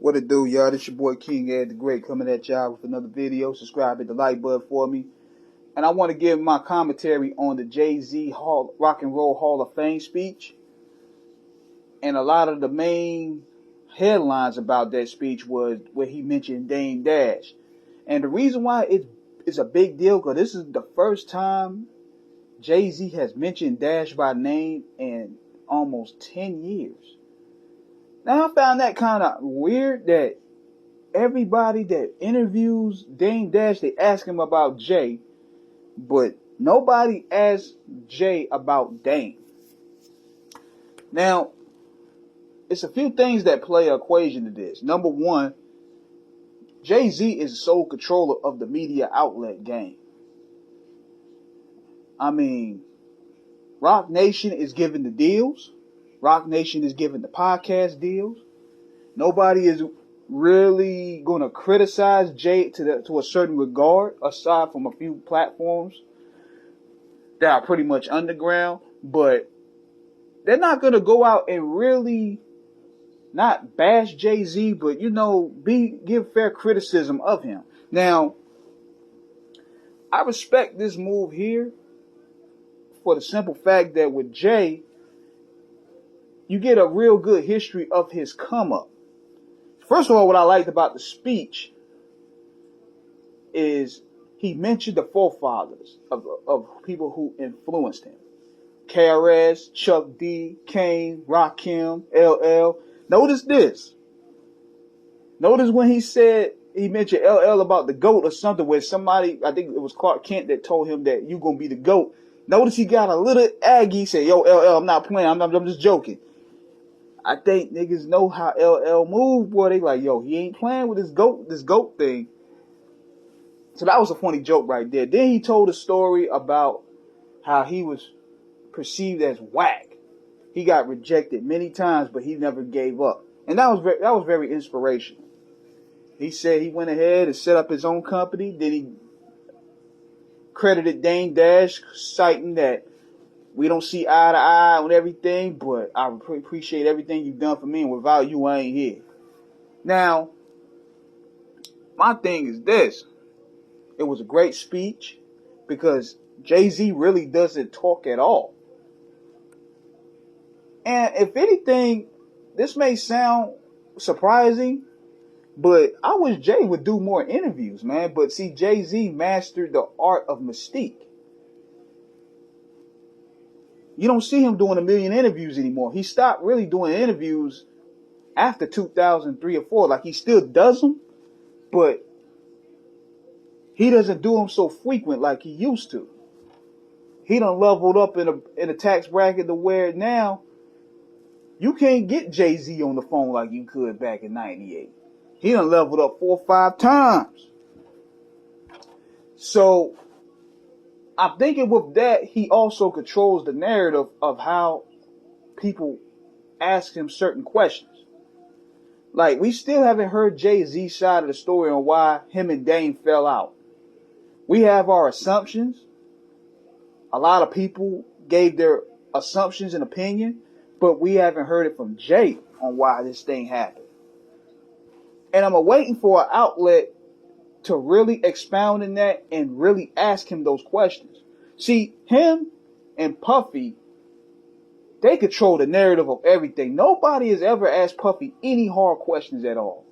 What it do, y'all? This your boy King Ed the Great coming at y'all with another video. Subscribe, hit the like button for me. And I want to give my commentary on the JayZ Rock and Roll Hall of Fame speech. And a lot of the main headlines about that speech was where he mentioned Dame Dash. And the reason why it's a big deal, because this is the first time JayZ has mentioned Dash by name in almost 10 years. Now, I found that kind of weird that everybody that interviews Dame Dash, they ask him about Jay, but nobody asks Jay about Dame. Now, it's a few things that play an equation to this. Number one, JayZ is the sole controller of the media outlet game. I mean, Roc Nation is giving the deals. Roc Nation is giving the podcast deals. Nobody is really going to criticize Jay to a certain regard, aside from a few platforms that are pretty much underground. But they're not going to go out and really not bash JayZ, but give fair criticism of him. Now, I respect this move here for the simple fact that with Jay, you get a real good history of his come up. First of all, what I liked about the speech is he mentioned the forefathers of people who influenced him. KRS, Chuck D, Kane, Rakim, LL. Notice this. Notice when he mentioned LL about the GOAT or something, where somebody, I think it was Clark Kent, that told him that you gonna be the GOAT. Notice he got a little aggy, said, yo, LL, I'm not playing, I'm just joking. I think niggas know how LL move, boy. They like, yo, he ain't playing with this GOAT thing. So that was a funny joke right there. Then he told a story about how he was perceived as whack. He got rejected many times, but he never gave up. And that was very inspirational. He said he went ahead and set up his own company. Then he credited Dame Dash, citing that we don't see eye to eye on everything, but I appreciate everything you've done for me, and without you, I ain't here. Now, my thing is this. It was a great speech because JayZ really doesn't talk at all. And if anything, this may sound surprising, but I wish Jay would do more interviews, man. But see, JayZ mastered the art of mystique. You don't see him doing a million interviews anymore. He stopped really doing interviews after 2003 or 4. Like, he still does them, but he doesn't do them so frequent like he used to. He done leveled up in a tax bracket to where now you can't get JayZ on the phone like you could back in 98. He done leveled up 4 or 5 times. So I'm thinking with that, he also controls the narrative of how people ask him certain questions. Like, we still haven't heard JayZ's side of the story on why him and Dame fell out. We have our assumptions. A lot of people gave their assumptions and opinion, but we haven't heard it from Jay on why this thing happened. And I'm waiting for an outlet to really expound in that and really ask him those questions. See, him and Puffy, they control the narrative of everything. Nobody has ever asked Puffy any hard questions at all.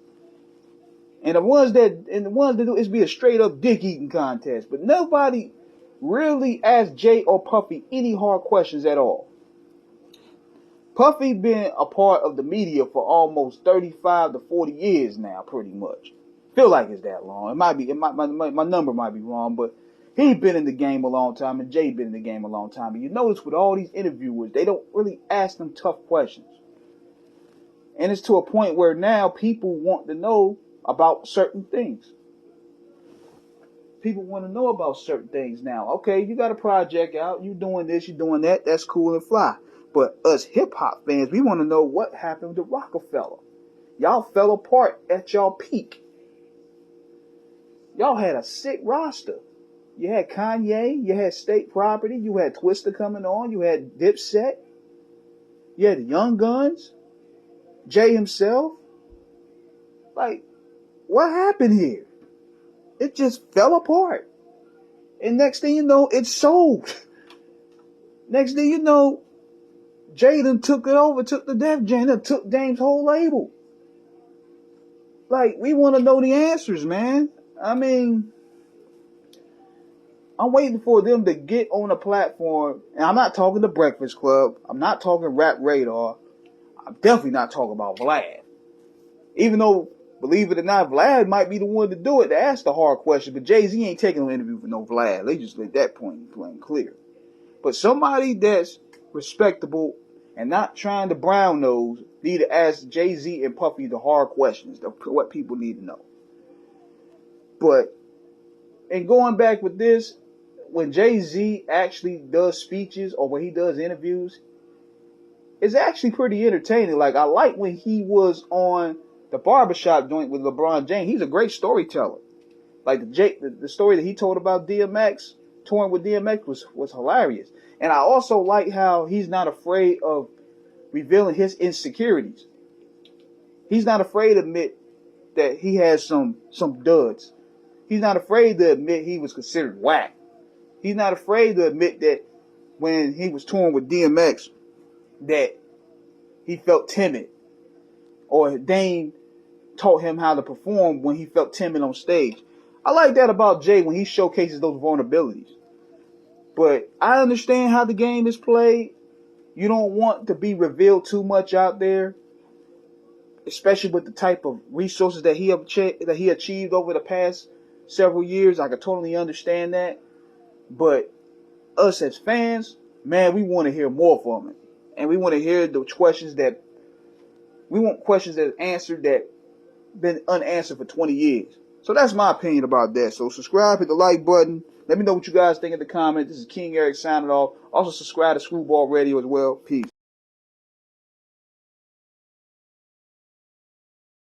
And the ones that do is be a straight up dick eating contest. But nobody really asked Jay or Puffy any hard questions at all. Puffy been a part of the media for almost 35 to 40 years now, pretty much. Feel like it's that long. It might be, my number might be wrong, but he been in the game a long time, and Jay been in the game a long time. And you notice with all these interviewers, they don't really ask them tough questions. And it's to a point where now people want to know about certain things. People want to know about certain things now. Okay, you got a project out, you doing this, you doing that, that's cool and fly. But us hip-hop fans, we want to know what happened to Rockefeller. Y'all fell apart at y'all peak. Y'all had a sick roster. You had Kanye, you had State Property, you had Twista coming on, you had Dipset, you had the Young Guns, Jay himself. Like, what happened here? It just fell apart. And next thing you know, it's sold. Next thing you know, Jaden took it over, took the Def Jam, and took Dame's whole label. Like, we want to know the answers, man. I mean, I'm waiting for them to get on a platform, and I'm not talking the Breakfast Club. I'm not talking Rap Radar. I'm definitely not talking about Vlad. Even though, believe it or not, Vlad might be the one to do it, to ask the hard question, but JayZ ain't taking no interview with no Vlad. They just let that point plain clear. But somebody that's respectable and not trying to brown nose need to ask JayZ and Puffy the hard questions, what people need to know. But, and going back with this, when JayZ actually does speeches or when he does interviews, it's actually pretty entertaining. Like, I like when he was on the barbershop joint with LeBron James. He's a great storyteller. Like, the story that he told about DMX, touring with DMX, was hilarious. And I also like how he's not afraid of revealing his insecurities. He's not afraid to admit that he has some duds. He's not afraid to admit he was considered whack. He's not afraid to admit that when he was touring with DMX, that he felt timid. Or Dame taught him how to perform when he felt timid on stage. I like that about Jay when he showcases those vulnerabilities. But I understand how the game is played. You don't want to be revealed too much out there, especially with the type of resources that he achieved over the past several years. I can totally understand that. But us as fans, man, we want to hear more from him. And we want to hear the questions that, we want questions that answered that been unanswered for 20 years. So that's my opinion about that. So subscribe, hit the like button. Let me know what you guys think in the comments. This is King Eric signing off. Also subscribe to Screwball Radio as well. Peace.